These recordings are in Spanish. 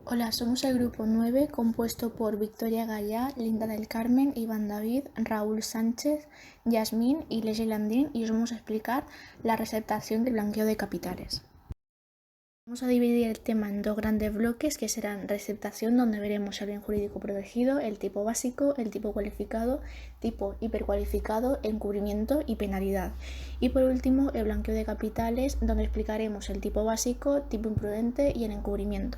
Hola, somos el grupo 9 compuesto por Victoria Gallá, Linda del Carmen, Iván David, Raúl Sánchez, Yasmín y Leslie Landín y os vamos a explicar la receptación del blanqueo de capitales. Vamos a dividir el tema en dos grandes bloques que serán receptación, donde veremos el bien jurídico protegido, el tipo básico, el tipo cualificado, tipo hipercualificado, encubrimiento y penalidad. Y por último, el blanqueo de capitales, donde explicaremos el tipo básico, tipo imprudente y el encubrimiento.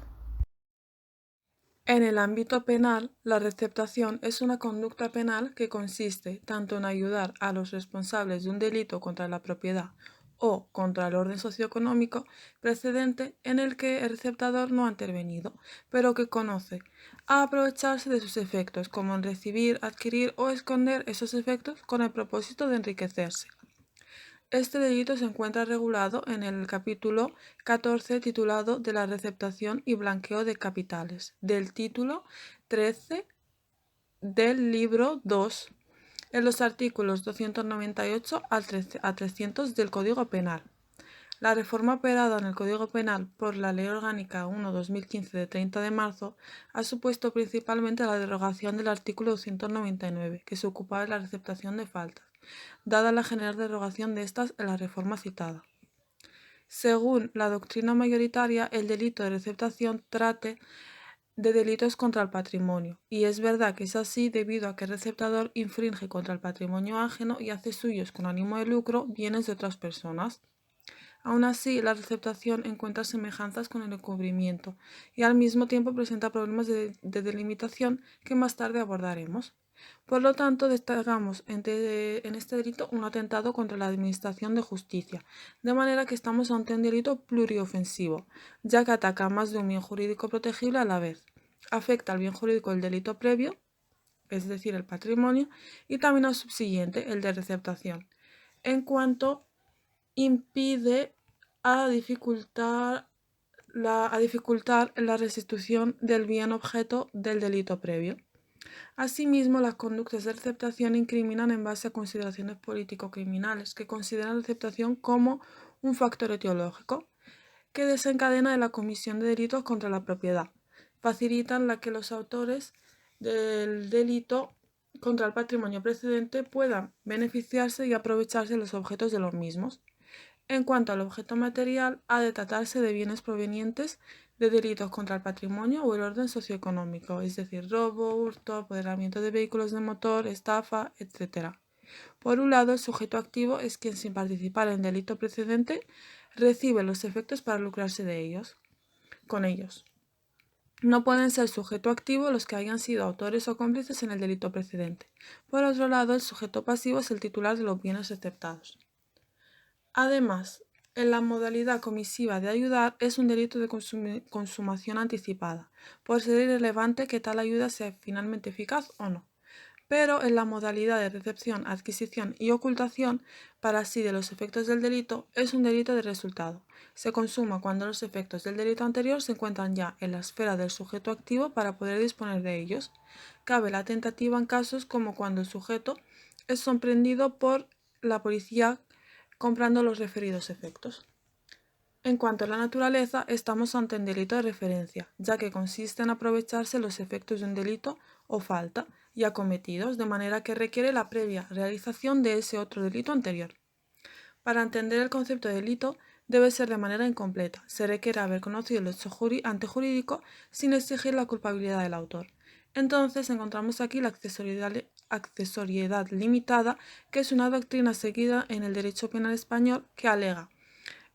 En el ámbito penal, la receptación es una conducta penal que consiste tanto en ayudar a los responsables de un delito contra la propiedad o contra el orden socioeconómico precedente en el que el receptador no ha intervenido, pero que conoce, a aprovecharse de sus efectos, como en recibir, adquirir o esconder esos efectos con el propósito de enriquecerse. Este delito se encuentra regulado en el capítulo 14 titulado de la receptación y blanqueo de capitales, del título 13 del libro 2, en los artículos 298 a 300 del Código Penal. La reforma operada en el Código Penal por la Ley Orgánica 1/2015 de 30 de marzo ha supuesto principalmente la derogación del artículo 299, que se ocupaba de la receptación de faltas, dada la general derogación de estas en la reforma citada. Según la doctrina mayoritaria, el delito de receptación trate de delitos contra el patrimonio, y es verdad que es así debido a que el receptador infringe contra el patrimonio ajeno y hace suyos con ánimo de lucro bienes de otras personas. Aún así, la receptación encuentra semejanzas con el encubrimiento y al mismo tiempo presenta problemas de delimitación que más tarde abordaremos. Por lo tanto, destacamos en este delito un atentado contra la administración de justicia, de manera que estamos ante un delito pluriofensivo, ya que ataca a más de un bien jurídico protegible a la vez. Afecta al bien jurídico del delito previo, es decir, el patrimonio, y también al subsiguiente, el de receptación, en cuanto impide a dificultar la restitución del bien objeto del delito previo. Asimismo, las conductas de receptación incriminan en base a consideraciones político-criminales, que consideran la receptación como un factor etiológico que desencadena de la comisión de delitos contra la propiedad. Facilitan la que los autores del delito contra el patrimonio precedente puedan beneficiarse y aprovecharse de los objetos de los mismos. En cuanto al objeto material, ha de tratarse de bienes provenientes de delitos contra el patrimonio o el orden socioeconómico, es decir, robo, hurto, apoderamiento de vehículos de motor, estafa, etc. Por un lado, el sujeto activo es quien, sin participar en el delito precedente, recibe los efectos para lucrarse con ellos. No pueden ser sujeto activo los que hayan sido autores o cómplices en el delito precedente. Por otro lado, el sujeto pasivo es el titular de los bienes receptados. Además, en la modalidad comisiva de ayudar es un delito de consumación anticipada, por ser irrelevante que tal ayuda sea finalmente eficaz o no. Pero en la modalidad de recepción, adquisición y ocultación, para sí de los efectos del delito, es un delito de resultado. Se consuma cuando los efectos del delito anterior se encuentran ya en la esfera del sujeto activo para poder disponer de ellos. Cabe la tentativa en casos como cuando el sujeto es sorprendido por la policía comprando los referidos efectos. En cuanto a la naturaleza, estamos ante un delito de referencia, ya que consiste en aprovecharse los efectos de un delito o falta ya cometidos, de manera que requiere la previa realización de ese otro delito anterior. Para entender el concepto de delito, debe ser de manera incompleta. Se requiere haber conocido el hecho antejurídico sin exigir la culpabilidad del autor. Entonces encontramos aquí la accesoriedad limitada, que es una doctrina seguida en el derecho penal español que alega: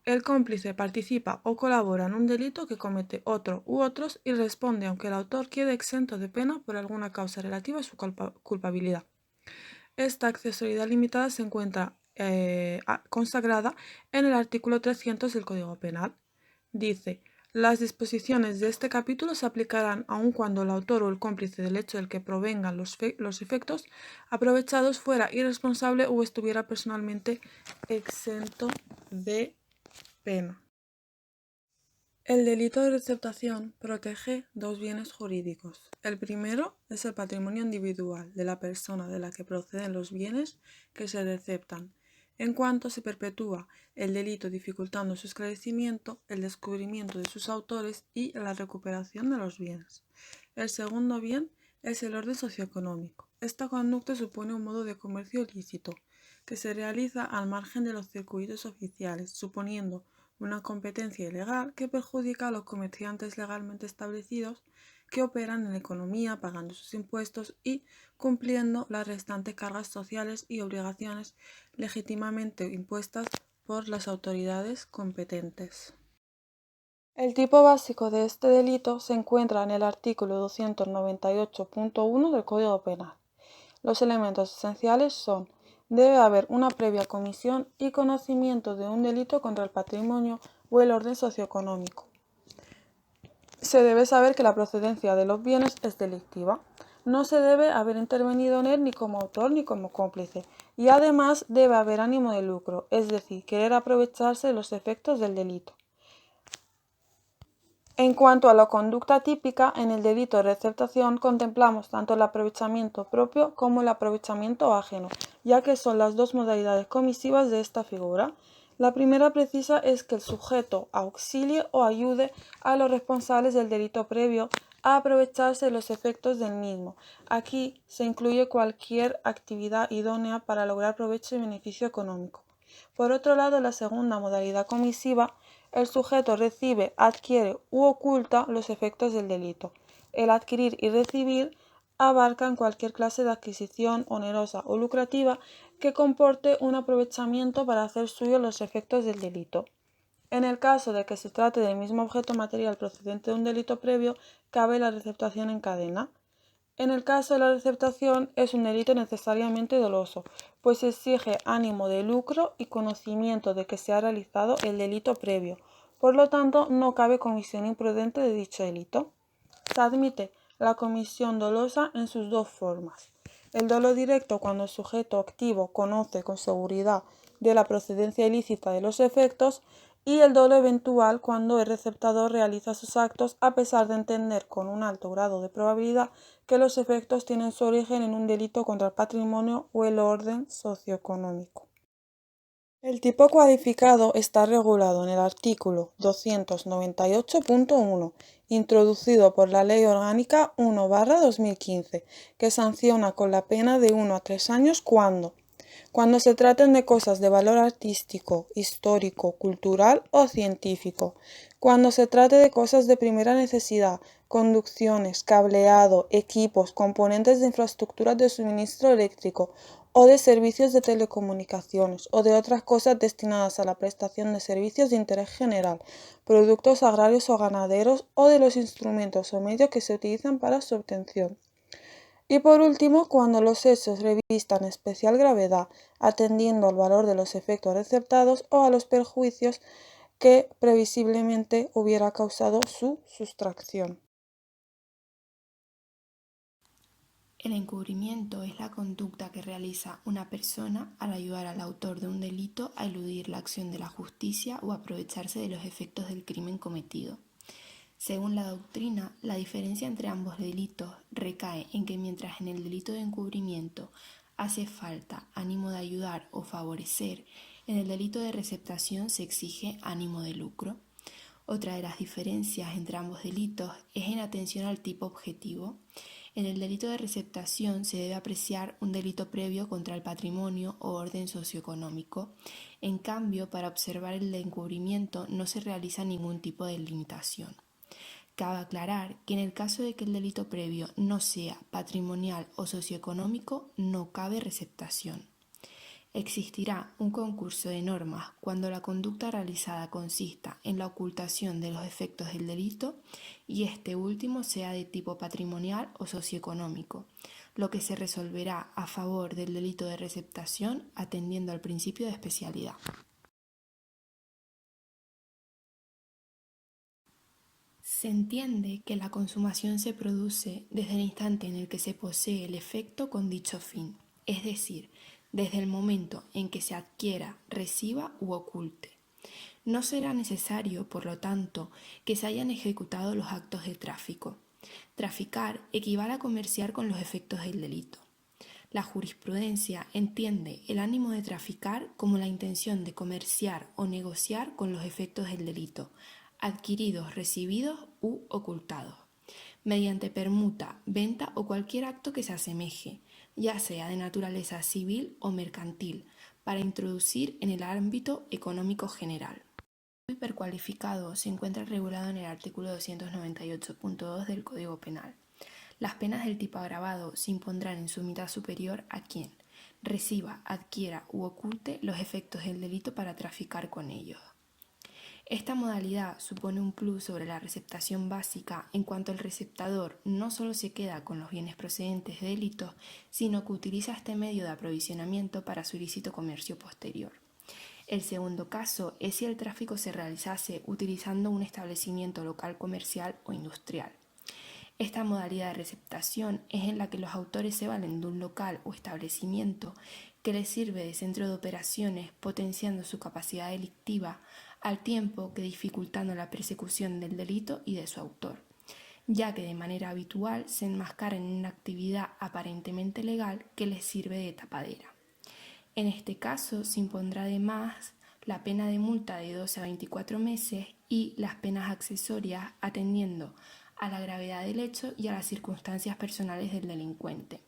el cómplice participa o colabora en un delito que comete otro u otros y responde aunque el autor quede exento de pena por alguna causa relativa a su culpabilidad. Esta accesoriedad limitada se encuentra consagrada en el artículo 300 del Código Penal. Dice: las disposiciones de este capítulo se aplicarán aun cuando el autor o el cómplice del hecho del que provengan los efectos aprovechados fuera irresponsable o estuviera personalmente exento de pena. El delito de receptación protege dos bienes jurídicos. El primero es el patrimonio individual de la persona de la que proceden los bienes que se receptan. en cuanto se perpetúa el delito dificultando su esclarecimiento, el descubrimiento de sus autores y la recuperación de los bienes. El segundo bien es el orden socioeconómico. Esta conducta supone un modo de comercio ilícito que se realiza al margen de los circuitos oficiales, suponiendo una competencia ilegal que perjudica a los comerciantes legalmente establecidos que operan en la economía pagando sus impuestos y cumpliendo las restantes cargas sociales y obligaciones legítimamente impuestas por las autoridades competentes. El tipo básico de este delito se encuentra en el artículo 298.1 del Código Penal. Los elementos esenciales son: debe haber una previa comisión y conocimiento de un delito contra el patrimonio o el orden socioeconómico. Se debe saber que la procedencia de los bienes es delictiva. No se debe haber intervenido en él ni como autor ni como cómplice. Y además debe haber ánimo de lucro, es decir, querer aprovecharse de los efectos del delito. En cuanto a la conducta típica, en el delito de receptación contemplamos tanto el aprovechamiento propio como el aprovechamiento ajeno, ya que son las dos modalidades comisivas de esta figura. La primera precisa es que el sujeto auxilie o ayude a los responsables del delito previo a aprovecharse de los efectos del mismo. Aquí se incluye cualquier actividad idónea para lograr provecho y beneficio económico. Por otro lado, la segunda modalidad comisiva, el sujeto recibe, adquiere u oculta los efectos del delito. El adquirir y recibir abarcan cualquier clase de adquisición onerosa o lucrativa que comporte un aprovechamiento para hacer suyo los efectos del delito. En el caso de que se trate del mismo objeto material procedente de un delito previo, cabe la receptación en cadena. En el caso de la receptación es un delito necesariamente doloso, pues exige ánimo de lucro y conocimiento de que se ha realizado el delito previo. Por lo tanto, no cabe comisión imprudente de dicho delito. Se admite la comisión dolosa en sus dos formas: el dolo directo, cuando el sujeto activo conoce con seguridad de la procedencia ilícita de los efectos, y el dolo eventual, cuando el receptador realiza sus actos a pesar de entender con un alto grado de probabilidad que los efectos tienen su origen en un delito contra el patrimonio o el orden socioeconómico. El tipo cualificado está regulado en el artículo 298.1, introducido por la Ley Orgánica 1/2015, que sanciona con la pena de 1 a 3 años cuando se traten de cosas de valor artístico, histórico, cultural o científico, cuando se trate de cosas de primera necesidad, conducciones, cableado, equipos, componentes de infraestructuras de suministro eléctrico o de servicios de telecomunicaciones o de otras cosas destinadas a la prestación de servicios de interés general, productos agrarios o ganaderos o de los instrumentos o medios que se utilizan para su obtención. Y por último, cuando los hechos revistan especial gravedad, atendiendo al valor de los efectos receptados o a los perjuicios que previsiblemente hubiera causado su sustracción. El encubrimiento es la conducta que realiza una persona al ayudar al autor de un delito a eludir la acción de la justicia o aprovecharse de los efectos del crimen cometido. Según la doctrina, la diferencia entre ambos delitos recae en que mientras en el delito de encubrimiento hace falta ánimo de ayudar o favorecer, en el delito de receptación se exige ánimo de lucro. Otra de las diferencias entre ambos delitos es en atención al tipo objetivo. En el delito de receptación se debe apreciar un delito previo contra el patrimonio o orden socioeconómico. En cambio, para observar el de encubrimiento no se realiza ningún tipo de limitación. Cabe aclarar que en el caso de que el delito previo no sea patrimonial o socioeconómico, no cabe receptación. Existirá un concurso de normas cuando la conducta realizada consista en la ocultación de los efectos del delito y este último sea de tipo patrimonial o socioeconómico, lo que se resolverá a favor del delito de receptación atendiendo al principio de especialidad. Se entiende que la consumación se produce desde el instante en el que se posee el efecto con dicho fin, es decir, desde el momento en que se adquiera, reciba u oculte. No será necesario, por lo tanto, que se hayan ejecutado los actos de tráfico. Traficar equivale a comerciar con los efectos del delito. La jurisprudencia entiende el ánimo de traficar como la intención de comerciar o negociar con los efectos del delito, adquiridos, recibidos u ocultados, mediante permuta, venta o cualquier acto que se asemeje, ya sea de naturaleza civil o mercantil, para introducir en el ámbito económico general. El hipercualificado se encuentra regulado en el artículo 298.2 del Código Penal. Las penas del tipo agravado se impondrán en su mitad superior a quien reciba, adquiera u oculte los efectos del delito para traficar con ellos. Esta modalidad supone un plus sobre la receptación básica en cuanto el receptador no solo se queda con los bienes procedentes de delitos, sino que utiliza este medio de aprovisionamiento para su ilícito comercio posterior. El segundo caso es si el tráfico se realizase utilizando un establecimiento local comercial o industrial. Esta modalidad de receptación es en la que los autores se valen de un local o establecimiento que les sirve de centro de operaciones, potenciando su capacidad delictiva, al tiempo que dificultando la persecución del delito y de su autor, ya que de manera habitual se enmascaran en una actividad aparentemente legal que les sirve de tapadera. En este caso se impondrá además la pena de multa de 12 a 24 meses y las penas accesorias atendiendo a la gravedad del hecho y a las circunstancias personales del delincuente.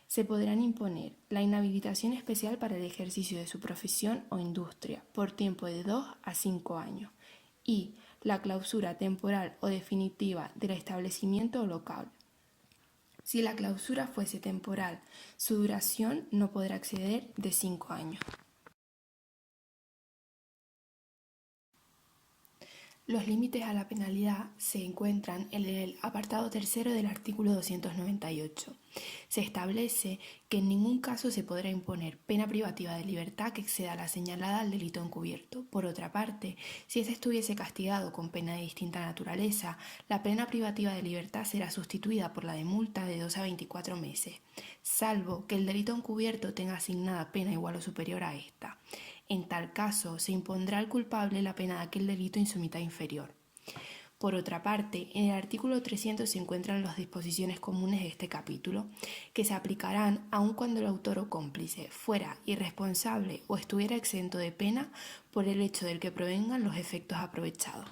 Se podrán imponer la inhabilitación especial para el ejercicio de su profesión o industria por tiempo de 2 a 5 años y la clausura temporal o definitiva del establecimiento o local. Si la clausura fuese temporal, su duración no podrá exceder de 5 años. Los límites a la penalidad se encuentran en el apartado tercero del artículo 298. Se establece que en ningún caso se podrá imponer pena privativa de libertad que exceda la señalada al delito encubierto. Por otra parte, si éste estuviese castigado con pena de distinta naturaleza, la pena privativa de libertad será sustituida por la de multa de 2 a 24 meses, salvo que el delito encubierto tenga asignada pena igual o superior a esta. En tal caso, se impondrá al culpable la pena de aquel delito en su mitad inferior. Por otra parte, en el artículo 300 se encuentran las disposiciones comunes de este capítulo, que se aplicarán aun cuando el autor o cómplice fuera irresponsable o estuviera exento de pena por el hecho del que provengan los efectos aprovechados.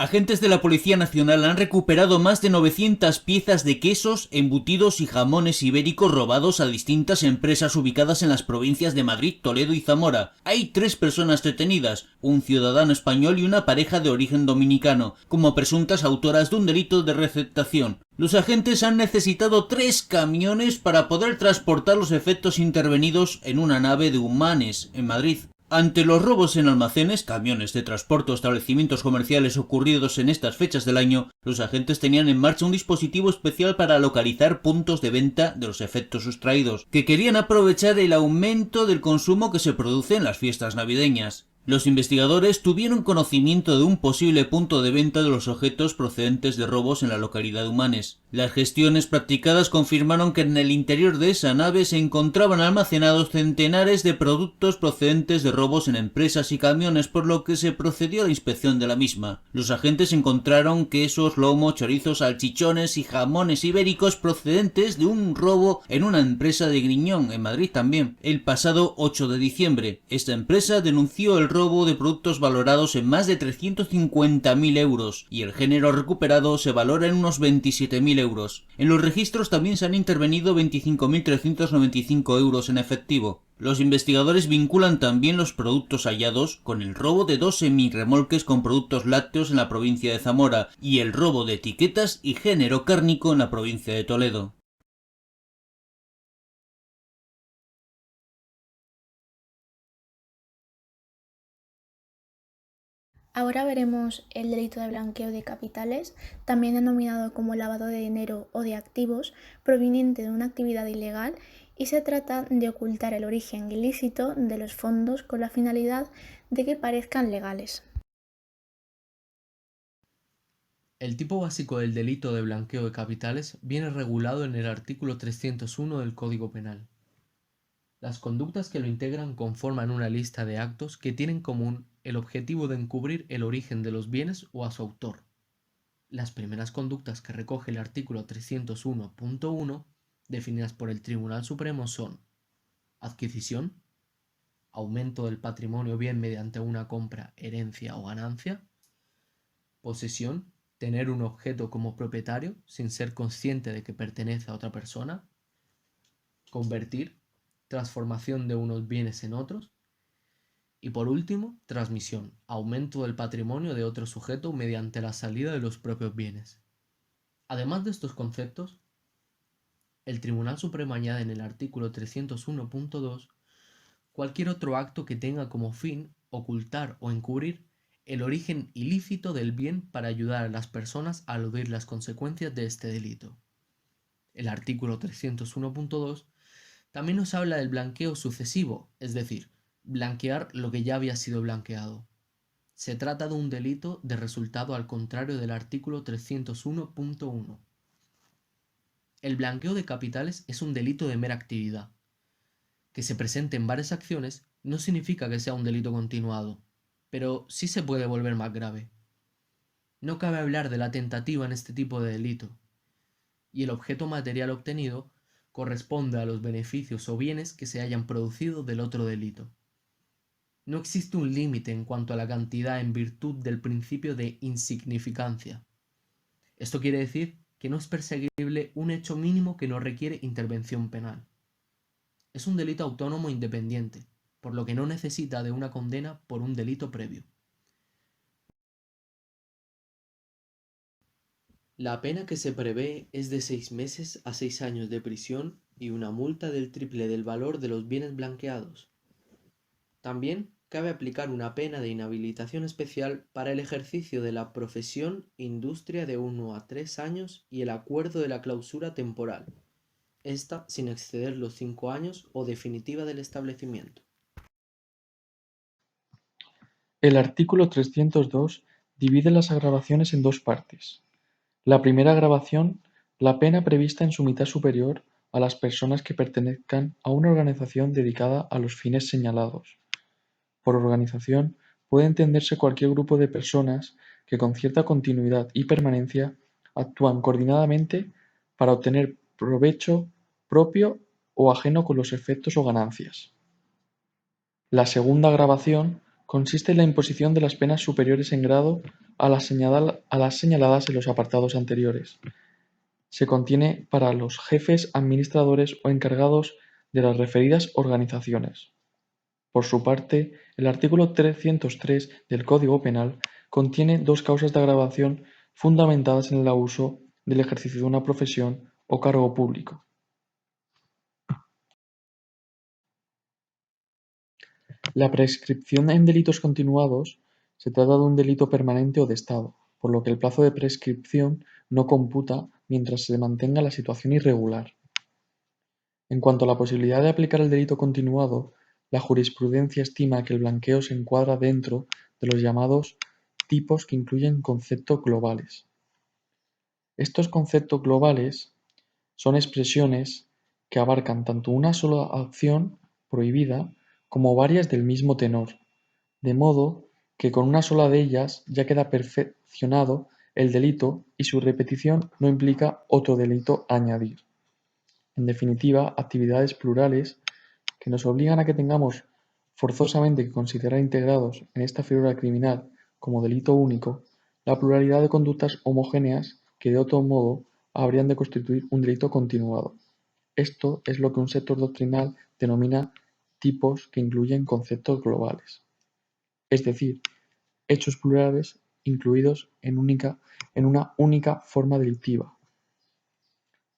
Agentes de la Policía Nacional han recuperado más de 900 piezas de quesos, embutidos y jamones ibéricos robados a distintas empresas ubicadas en las provincias de Madrid, Toledo y Zamora. Hay 3 personas detenidas, un ciudadano español y una pareja de origen dominicano, como presuntas autoras de un delito de receptación. Los agentes han necesitado 3 camiones para poder transportar los efectos intervenidos en una nave de Humanes, en Madrid. Ante los robos en almacenes, camiones de transporte o establecimientos comerciales ocurridos en estas fechas del año, los agentes tenían en marcha un dispositivo especial para localizar puntos de venta de los efectos sustraídos, que querían aprovechar el aumento del consumo que se produce en las fiestas navideñas. Los investigadores tuvieron conocimiento de un posible punto de venta de los objetos procedentes de robos en la localidad de Humanes. Las gestiones practicadas confirmaron que en el interior de esa nave se encontraban almacenados centenares de productos procedentes de robos en empresas y camiones, por lo que se procedió a la inspección de la misma. Los agentes encontraron quesos, lomo, chorizos, salchichones y jamones ibéricos procedentes de un robo en una empresa de Griñón, en Madrid también, el pasado 8 de diciembre. Esta empresa denunció el robo de productos valorados en más de 350.000 euros y el género recuperado se valora en unos 27.000 euros. En los registros también se han intervenido 25.395 euros en efectivo. Los investigadores vinculan también los productos hallados con el robo de 2 semirremolques con productos lácteos en la provincia de Zamora y el robo de etiquetas y género cárnico en la provincia de Toledo. Ahora veremos el delito de blanqueo de capitales, también denominado como lavado de dinero o de activos, proveniente de una actividad ilegal, y se trata de ocultar el origen ilícito de los fondos con la finalidad de que parezcan legales. El tipo básico del delito de blanqueo de capitales viene regulado en el artículo 301 del Código Penal. Las conductas que lo integran conforman una lista de actos que tienen en común el objetivo de encubrir el origen de los bienes o a su autor. Las primeras conductas que recoge el artículo 301.1 definidas por el Tribunal Supremo son adquisición, aumento del patrimonio bien mediante una compra, herencia o ganancia, posesión, tener un objeto como propietario sin ser consciente de que pertenece a otra persona, convertir, transformación de unos bienes en otros, y por último, transmisión, aumento del patrimonio de otro sujeto mediante la salida de los propios bienes. Además de estos conceptos, el Tribunal Supremo añade en el artículo 301.2 cualquier otro acto que tenga como fin ocultar o encubrir el origen ilícito del bien para ayudar a las personas a eludir las consecuencias de este delito. El artículo 301.2 también nos habla del blanqueo sucesivo, es decir, blanquear lo que ya había sido blanqueado. Se trata de un delito de resultado al contrario del artículo 301.1. El blanqueo de capitales es un delito de mera actividad. Que se presente en varias acciones no significa que sea un delito continuado, pero sí se puede volver más grave. No cabe hablar de la tentativa en este tipo de delito, y el objeto material obtenido corresponde a los beneficios o bienes que se hayan producido del otro delito. No existe un límite en cuanto a la cantidad en virtud del principio de insignificancia. Esto quiere decir que no es perseguible un hecho mínimo que no requiere intervención penal. Es un delito autónomo e independiente, por lo que no necesita de una condena por un delito previo. La pena que se prevé es de 6 meses a 6 años de prisión y una multa del triple del valor de los bienes blanqueados. También cabe aplicar una pena de inhabilitación especial para el ejercicio de la profesión industria de 1 a 3 años y el acuerdo de la clausura temporal, esta sin exceder los 5 años o definitiva del establecimiento. El artículo 302 divide las agravaciones en dos partes. La primera agravación, la pena prevista en su mitad superior a las personas que pertenezcan a una organización dedicada a los fines señalados. Por organización puede entenderse cualquier grupo de personas que con cierta continuidad y permanencia actúan coordinadamente para obtener provecho propio o ajeno con los efectos o ganancias. La segunda agravación consiste en la imposición de las penas superiores en grado a las señaladas en los apartados anteriores. Se contiene para los jefes, administradores o encargados de las referidas organizaciones. Por su parte, el artículo 303 del Código Penal contiene dos causas de agravación fundamentadas en el abuso del ejercicio de una profesión o cargo público. La prescripción en delitos continuados se trata de un delito permanente o de Estado, por lo que el plazo de prescripción no computa mientras se mantenga la situación irregular. En cuanto a la posibilidad de aplicar el delito continuado, la jurisprudencia estima que el blanqueo se encuadra dentro de los llamados tipos que incluyen conceptos globales. Estos conceptos globales son expresiones que abarcan tanto una sola acción prohibida como varias del mismo tenor, de modo que con una sola de ellas ya queda perfeccionado el delito y su repetición no implica otro delito a añadir. En definitiva, actividades plurales que nos obligan a que tengamos forzosamente que considerar integrados en esta figura criminal como delito único la pluralidad de conductas homogéneas que de otro modo habrían de constituir un delito continuado. Esto es lo que un sector doctrinal denomina tipos que incluyen conceptos globales, es decir, hechos plurales incluidos en una única forma delictiva.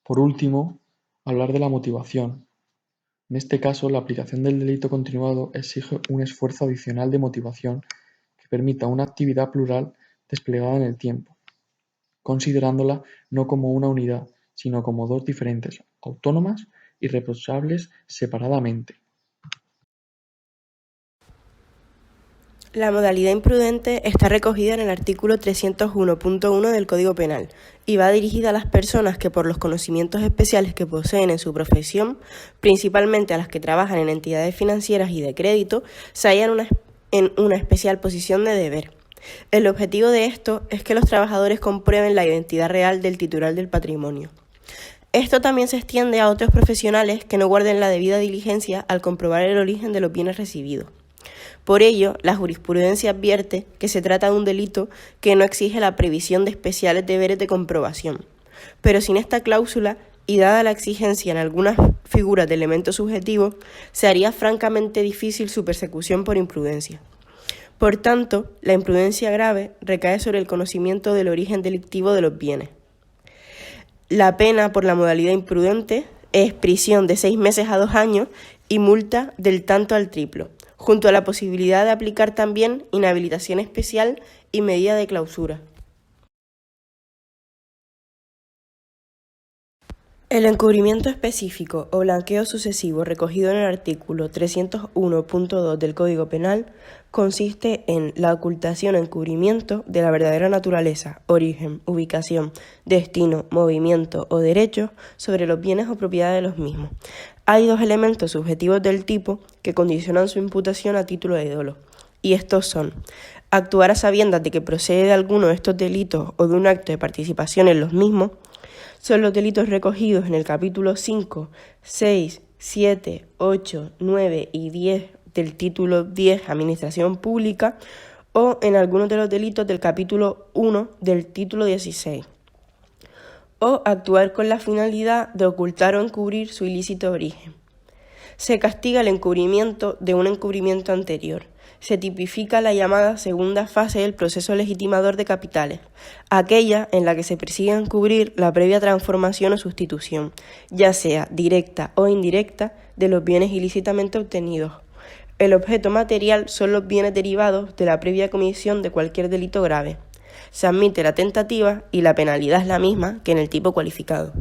Por último, hablar de la motivación. En este caso, la aplicación del delito continuado exige un esfuerzo adicional de motivación que permita una actividad plural desplegada en el tiempo, considerándola no como una unidad, sino como dos diferentes, autónomas y reprochables separadamente. La modalidad imprudente está recogida en el artículo 301.1 del Código Penal y va dirigida a las personas que por los conocimientos especiales que poseen en su profesión, principalmente a las que trabajan en entidades financieras y de crédito, se hallan en una especial posición de deber. El objetivo de esto es que los trabajadores comprueben la identidad real del titular del patrimonio. Esto también se extiende a otros profesionales que no guarden la debida diligencia al comprobar el origen de los bienes recibidos. Por ello, la jurisprudencia advierte que se trata de un delito que no exige la previsión de especiales deberes de comprobación. Pero sin esta cláusula, y dada la exigencia en algunas figuras de elementos subjetivos, se haría francamente difícil su persecución por imprudencia. Por tanto, la imprudencia grave recae sobre el conocimiento del origen delictivo de los bienes. La pena por la modalidad imprudente es prisión de 6 meses a 2 años y multa del tanto al triplo, junto a la posibilidad de aplicar también inhabilitación especial y medida de clausura. El encubrimiento específico o blanqueo sucesivo recogido en el artículo 301.2 del Código Penal consiste en la ocultación o encubrimiento de la verdadera naturaleza, origen, ubicación, destino, movimiento o derechos sobre los bienes o propiedades de los mismos. Hay 2 elementos subjetivos del tipo que condicionan su imputación a título de dolo, y estos son: actuar a sabiendas de que procede de alguno de estos delitos o de un acto de participación en los mismos. Son los delitos recogidos en el capítulo 5, 6, 7, 8, 9 y 10 del título 10, Administración Pública, o en algunos de los delitos del capítulo 1 del título 16. O actuar con la finalidad de ocultar o encubrir su ilícito origen. Se castiga el encubrimiento de un encubrimiento anterior. Se tipifica la llamada segunda fase del proceso legitimador de capitales, aquella en la que se persigue encubrir la previa transformación o sustitución, ya sea directa o indirecta, de los bienes ilícitamente obtenidos. El objeto material son los bienes derivados de la previa comisión de cualquier delito grave. Se admite la tentativa y la penalidad es la misma que en el tipo cualificado.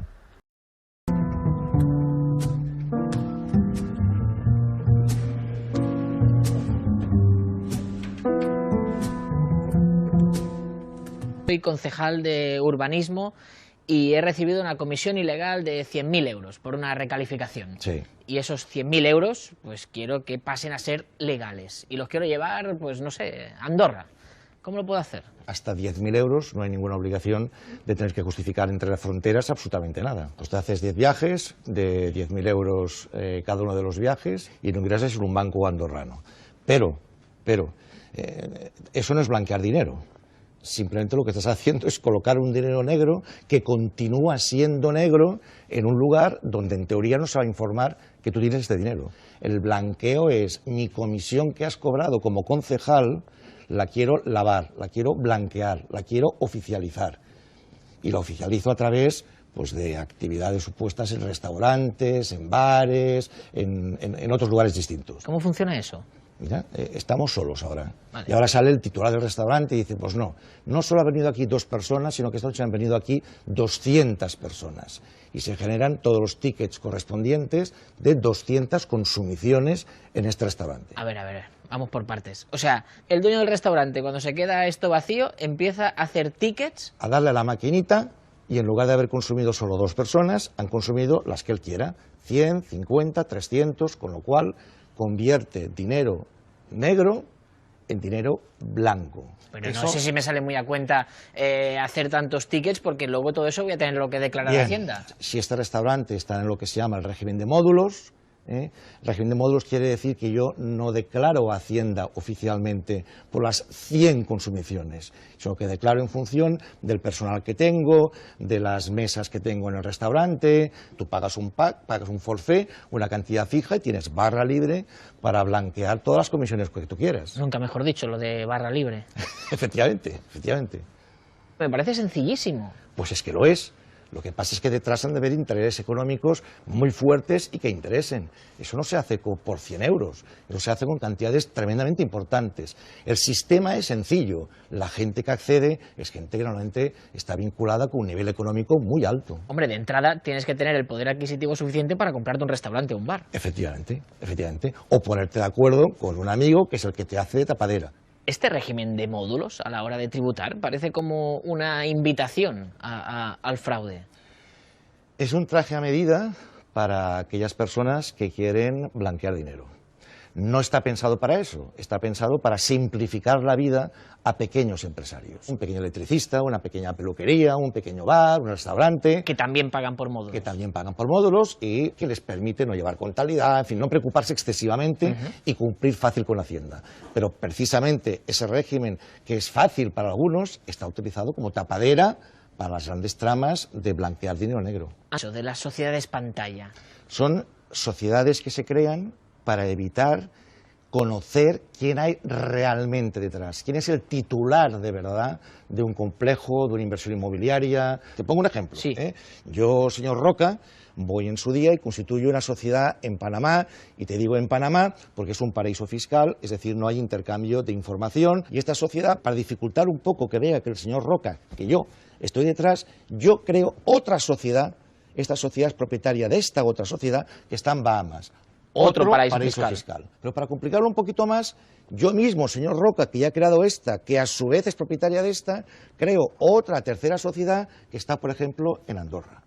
Soy concejal de urbanismo y he recibido una comisión ilegal de 100.000 euros por una recalificación. Sí. Y esos 100.000 euros, pues quiero que pasen a ser legales. Y los quiero llevar, pues no sé, a Andorra. ¿Cómo lo puedo hacer? Hasta 10.000 euros no hay ninguna obligación de tener que justificar entre las fronteras absolutamente nada. Pues te haces 10 viajes de 10.000 euros cada uno de los viajes y lo ingresas en un banco andorrano. Pero, eso no es blanquear dinero. Simplemente lo que estás haciendo es colocar un dinero negro que continúa siendo negro en un lugar donde en teoría no se va a informar que tú tienes este dinero. El blanqueo es mi comisión que has cobrado como concejal, la quiero lavar, la quiero blanquear, la quiero oficializar. Y la oficializo a través pues, de actividades supuestas en restaurantes, en bares, en otros lugares distintos. ¿Cómo funciona eso? Mira, estamos solos ahora. Vale. Y ahora sale el titular del restaurante y dice, pues no solo han venido aquí 2 personas, sino que esta noche han venido aquí 200 personas. Y se generan todos los tickets correspondientes de 200 consumiciones en este restaurante. A ver, vamos por partes. O sea, el dueño del restaurante, cuando se queda esto vacío, empieza a hacer tickets. A darle a la maquinita y en lugar de haber consumido solo 2 personas, han consumido las que él quiera, 100, 50, 300, con lo cual convierte dinero negro en dinero blanco. Pero no sé si me sale muy a cuenta hacer tantos tickets, porque luego todo eso voy a tener lo que declarar a Hacienda. Si este restaurante está en lo que se llama el régimen de módulos, el régimen de módulos quiere decir que yo no declaro a Hacienda oficialmente por las 100 consumiciones, sino que declaro en función del personal que tengo, de las mesas que tengo en el restaurante. Tú pagas un pack, pagas un forfait, una cantidad fija y tienes barra libre para blanquear todas las comisiones que tú quieras. Nunca mejor dicho, lo de barra libre. Efectivamente. Me parece sencillísimo. Pues es que lo es. Lo que pasa es que detrás han de haber intereses económicos muy fuertes y que interesen. Eso no se hace por 100 euros, eso se hace con cantidades tremendamente importantes. El sistema es sencillo, la gente que accede es gente que normalmente está vinculada con un nivel económico muy alto. Hombre, de entrada tienes que tener el poder adquisitivo suficiente para comprarte un restaurante o un bar. Efectivamente. O ponerte de acuerdo con un amigo que es el que te hace de tapadera. Este régimen de módulos a la hora de tributar parece como una invitación al fraude. Es un traje a medida para aquellas personas que quieren blanquear dinero. no está pensado para eso, está pensado para simplificar la vida a pequeños empresarios. Un pequeño electricista, una pequeña peluquería, un pequeño bar, un restaurante. Que también pagan por módulos. Que también pagan por módulos y que les permite no llevar contabilidad, en fin, no preocuparse excesivamente y cumplir fácil con la Hacienda. Pero precisamente ese régimen, que es fácil para algunos, está utilizado como tapadera para las grandes tramas de blanquear dinero negro. Eso de las sociedades pantalla. Son sociedades que se crean para evitar conocer quién hay realmente detrás, quién es el titular de verdad de un complejo, de una inversión inmobiliaria. Te pongo un ejemplo. Sí. Yo, señor Roca, voy en su día y constituyo una sociedad en Panamá, y te digo en Panamá porque es un paraíso fiscal, es decir, no hay intercambio de información, y esta sociedad, para dificultar un poco que vea que el señor Roca, que yo estoy detrás, yo creo otra sociedad. Esta sociedad es propietaria de esta otra sociedad que está en Bahamas. Otro paraíso fiscal. Pero para complicarlo un poquito más, yo mismo, señor Roca, que ya he creado esta, que a su vez es propietaria de esta, creo otra tercera sociedad que está, por ejemplo, en Andorra.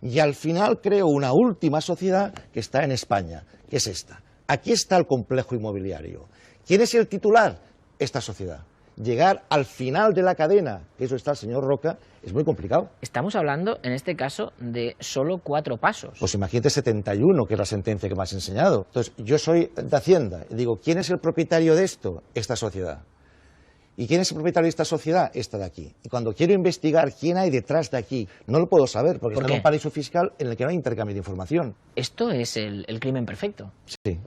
Y al final creo una última sociedad que está en España, que es esta. Aquí está el complejo inmobiliario. ¿Quién es el titular? Esta sociedad. Llegar al final de la cadena, que eso está el señor Roca, es muy complicado. Estamos hablando, en este caso, de solo 4 pasos. Pues imagínate 71, que es la sentencia que me has enseñado. Entonces, yo soy de Hacienda y digo, ¿quién es el propietario de esto? Esta sociedad. ¿Y quién es el propietario de esta sociedad? Esta de aquí. Y cuando quiero investigar quién hay detrás de aquí, no lo puedo saber, porque está en un paraíso fiscal en el que no hay intercambio de información. Esto es el crimen perfecto. Sí.